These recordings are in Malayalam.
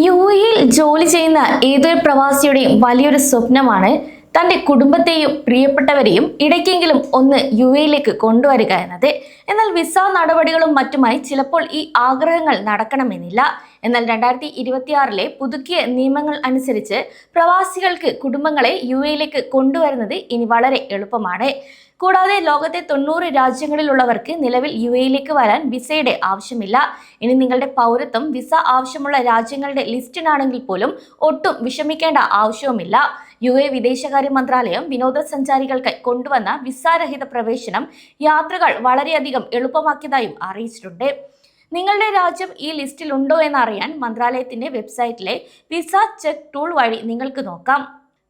യുഎഇയിൽ ജോലി ചെയ്യുന്ന ഏതൊരു പ്രവാസിയുടെയും വലിയൊരു സ്വപ്നമാണ് തൻ്റെ കുടുംബത്തെയും പ്രിയപ്പെട്ടവരെയും ഇടയ്ക്കെങ്കിലും ഒന്ന് യുഎഇയിലേക്ക് കൊണ്ടുവരിക എന്നത്. എന്നാൽ വിസ നടപടികളും മറ്റുമായി ചിലപ്പോൾ ഈ ആഗ്രഹങ്ങൾ നടക്കണമെന്നില്ല. എന്നാൽ 2026 പുതുക്കിയ നിയമങ്ങൾ അനുസരിച്ച് പ്രവാസികൾക്ക് കുടുംബങ്ങളെ യുഎഇയിലേക്ക് കൊണ്ടുവരുന്നത് ഇനി വളരെ എളുപ്പമാണ്. കൂടാതെ ലോകത്തെ 90 രാജ്യങ്ങളിലുള്ളവർക്ക് നിലവിൽ യുഎഇയിലേക്ക് വരാൻ വിസയുടെ ആവശ്യമില്ല. ഇനി നിങ്ങളുടെ പൗരത്വം വിസ ആവശ്യമുള്ള രാജ്യങ്ങളുടെ ലിസ്റ്റിനാണെങ്കിൽ പോലും ഒട്ടും വിഷമിക്കേണ്ട ആവശ്യവുമില്ല. യുഎഇ വിദേശകാര്യ മന്ത്രാലയം വിനോദസഞ്ചാരികൾക്ക് കൊണ്ടുവന്ന വിസാരഹിത പ്രവേശനം യാത്രകൾ വളരെയധികം എളുപ്പമാക്കിയതായും അറിയിച്ചിട്ടുണ്ട്. നിങ്ങളുടെ രാജ്യം ഈ ലിസ്റ്റിൽ ഉണ്ടോ എന്നറിയാൻ മന്ത്രാലയത്തിന്റെ വെബ്സൈറ്റിലെ വിസ ചെക്ക് ടൂൾ വഴി നിങ്ങൾക്ക് നോക്കാം.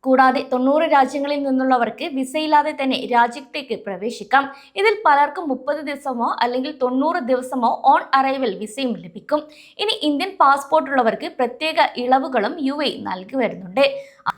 കൂടാതെ 90 രാജ്യങ്ങളിൽ നിന്നുള്ളവർക്ക് വിസയില്ലാതെ തന്നെ രാജ്യത്തേക്ക് പ്രവേശിക്കാം. ഇതിൽ പലർക്കും 30 ദിവസമോ അല്ലെങ്കിൽ 90 ദിവസമോ ഓൺ അറൈവൽ വിസയും ലഭിക്കും. ഇനി ഇന്ത്യൻ പാസ്പോർട്ട് ഉള്ളവർക്ക് പ്രത്യേക ഇളവുകളും യുഎഇ നൽകി വരുന്നുണ്ട്.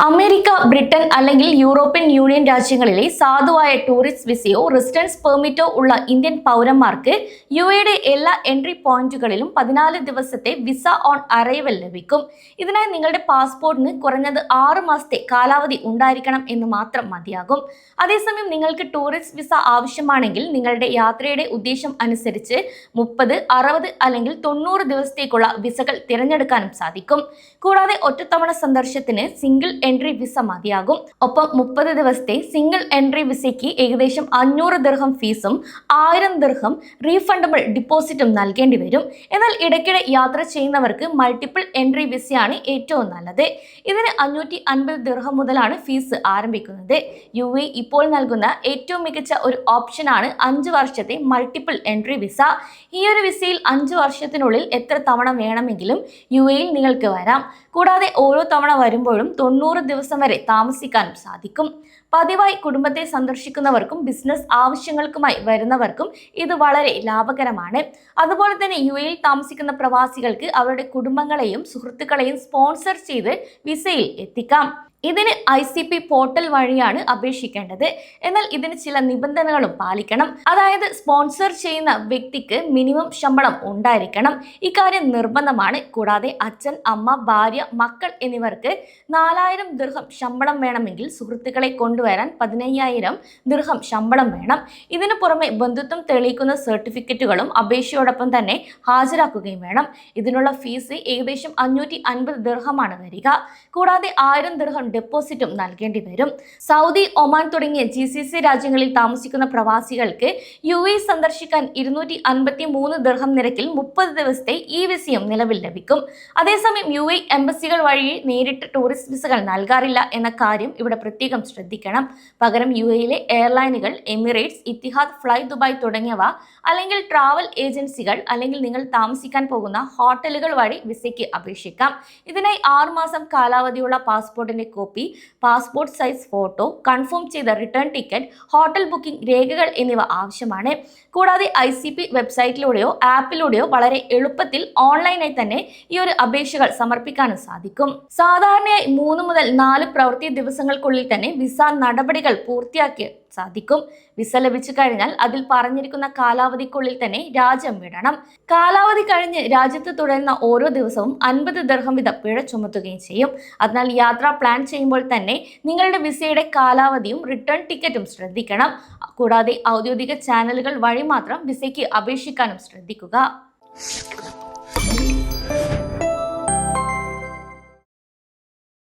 അമേരിക്ക, ബ്രിട്ടൻ അല്ലെങ്കിൽ യൂറോപ്യൻ യൂണിയൻ രാജ്യങ്ങളിലെ സാധുവായ ടൂറിസ്റ്റ് വിസയോ റെസിഡൻസ് പെർമിറ്റോ ഉള്ള ഇന്ത്യൻ പൗരന്മാർക്ക് യുഎഇയുടെ എല്ലാ എൻട്രി പോയിന്റുകളിലും 14 ദിവസത്തെ വിസ ഓൺ അറൈവൽ ലഭിക്കും. ഇതിനായി നിങ്ങളുടെ പാസ്പോർട്ടിന് കുറഞ്ഞത് 6 മാസത്തെ കാലാവധി ഉണ്ടായിരിക്കണം എന്ന് മാത്രം മതിയാകും. അതേസമയം നിങ്ങൾക്ക് ടൂറിസ്റ്റ് വിസ ആവശ്യമാണെങ്കിൽ നിങ്ങളുടെ യാത്രയുടെ ഉദ്ദേശം അനുസരിച്ച് 30, 60 അല്ലെങ്കിൽ 90 ദിവസത്തേക്കുള്ള വിസകൾ തിരഞ്ഞെടുക്കാനും സാധിക്കും. കൂടാതെ ഒറ്റത്തവണ സന്ദർശനത്തിന് സിംഗിൾ എൻട്രി വിസ മതിയാകും. ഒപ്പം 30 ദിവസത്തെ സിംഗിൾ എൻട്രി വിസയ്ക്ക് ഏകദേശം 500 ദിർഹം ഫീസും 1000 ദിർഹം റീഫണ്ടബിൾ ഡിപ്പോസിറ്റും നൽകേണ്ടി വരും. എന്നാൽ ഇടയ്ക്കിടെ യാത്ര ചെയ്യുന്നവർക്ക് മൾട്ടിപ്പിൾ എൻട്രി വിസയാണ് ഏറ്റവും നല്ലത്. ഇതിന് 550 ദിർഹം മുതലാണ് ഫീസ് ആരംഭിക്കുന്നത്. യുഎഇ ഇപ്പോൾ നൽകുന്ന ഏറ്റവും മികച്ച ഒരു ഓപ്ഷനാണ് 5 വർഷത്തെ മൾട്ടിപ്പിൾ എൻട്രി വിസ. ഈ ഒരു വിസയിൽ 5 വർഷത്തിനുള്ളിൽ എത്ര തവണ വേണമെങ്കിലും യുഎഇയിൽ നിങ്ങൾക്ക് വരാം. കൂടാതെ ഓരോ തവണ വരുമ്പോഴും 90 ദിവസം വരെ താമസിക്കാനും സാധിക്കും. പതിവായി കുടുംബത്തെ സന്ദർശിക്കുന്നവർക്കും ബിസിനസ് ആവശ്യങ്ങൾക്കുമായി വരുന്നവർക്കും ഇത് വളരെ ലാഭകരമാണ്. അതുപോലെ തന്നെ യുഎഇയിൽ താമസിക്കുന്ന പ്രവാസികൾക്ക് അവരുടെ കുടുംബങ്ങളെയും സുഹൃത്തുക്കളെയും സ്പോൺസർ ചെയ്ത് വിസയിൽ എത്തിക്കാം. ഇതിന് ICP പോർട്ടൽ വഴിയാണ് അപേക്ഷിക്കേണ്ടത്. എന്നാൽ ഇതിന് ചില നിബന്ധനകളും പാലിക്കണം. അതായത് സ്പോൺസർ ചെയ്യുന്ന വ്യക്തിക്ക് മിനിമം ശമ്പളം ഉണ്ടായിരിക്കണം. ഇക്കാര്യം നിർബന്ധമാണ്. കൂടാതെ അച്ഛൻ, അമ്മ, ഭാര്യ, മക്കൾ എന്നിവർക്ക് 4000 ദിർഹം ശമ്പളം വേണമെങ്കിൽ സുഹൃത്തുക്കളെ കൊണ്ടുവരാൻ 15000 ദിർഹം ശമ്പളം വേണം. ഇതിനു പുറമെ ബന്ധുത്വം തെളിയിക്കുന്ന സർട്ടിഫിക്കറ്റുകളും അപേക്ഷയോടൊപ്പം തന്നെ ഹാജരാക്കുകയും വേണം. ഇതിനുള്ള ഫീസ് ഏകദേശം 550 ദിർഹമാണ് വരിക. കൂടാതെ 1000 ദിർഹം ഡെപ്പോസിറ്റും നൽകേണ്ടി വരും. സൗദി, ഒമാൻ തുടങ്ങിയ GCC രാജ്യങ്ങളിൽ താമസിക്കുന്ന പ്രവാസികൾക്ക് യുഎഇ സന്ദർശിക്കാൻ 253 ദിർഹം നിരക്കിൽ 30 ദിവസത്തെ ഈ വിസയും നിലവിൽ ലഭിക്കും. അതേസമയം യുഎഇ എംബസികൾ വഴി നേരിട്ട് ടൂറിസ്റ്റ് വിസകൾ നൽകാറില്ല എന്ന കാര്യം ഇവിടെ പ്രത്യേകം ശ്രദ്ധിക്കണം. പകരം യുഎഇയിലെ എയർലൈനുകൾ, എമിറേറ്റ്സ്, ഇത്തിഹാദ്, ഫ്ലൈ ദുബായ് തുടങ്ങിയവ അല്ലെങ്കിൽ ട്രാവൽ ഏജൻസികൾ അല്ലെങ്കിൽ നിങ്ങൾ താമസിക്കാൻ പോകുന്ന ഹോട്ടലുകൾ വഴി വിസയ്ക്ക് അപേക്ഷിക്കാം. ഇതിനായി 6 മാസം കാലാവധിയുള്ള പാസ്പോർട്ടിന്റെ copy, passport size photo, confirm ചെയ്ത റിട്ടേൺ ടിക്കറ്റ്, ഹോട്ടൽ ബുക്കിംഗ് രേഖകൾ എന്നിവ ആവശ്യമാണ്. കൂടാതെ ICP വെബ്സൈറ്റിലൂടെയോ ആപ്പിലൂടെയോ വളരെ എളുപ്പത്തിൽ ഓൺലൈനായി തന്നെ ഈ ഒരു അപേക്ഷകൾ സമർപ്പിക്കാനും സാധിക്കും. സാധാരണയായി 3 മുതൽ 4 പ്രവൃത്തി ദിവസങ്ങൾക്കുള്ളിൽ തന്നെ വിസ നടപടികൾ പൂർത്തിയാക്കി സാധിക്കും. വിസ ലഭിച്ചു കഴിഞ്ഞാൽ അതിൽ പറഞ്ഞിരിക്കുന്ന കാലാവധിക്കുള്ളിൽ തന്നെ രാജ്യം വിടണം. കാലാവധി കഴിഞ്ഞ് രാജ്യത്ത് തുടരുന്ന ഓരോ ദിവസവും 50 ദിർഹം വീതം പിഴ ചുമത്തുകയും ചെയ്യും. അതിനാൽ യാത്ര പ്ലാൻ ചെയ്യുമ്പോൾ തന്നെ നിങ്ങളുടെ വിസയുടെ കാലാവധിയും റിട്ടേൺ ടിക്കറ്റും ശ്രദ്ധിക്കണം. കൂടാതെ ഔദ്യോഗിക ചാനലുകൾ വഴി മാത്രം വിസയ്ക്ക് അപേക്ഷിക്കാനും ശ്രദ്ധിക്കുക.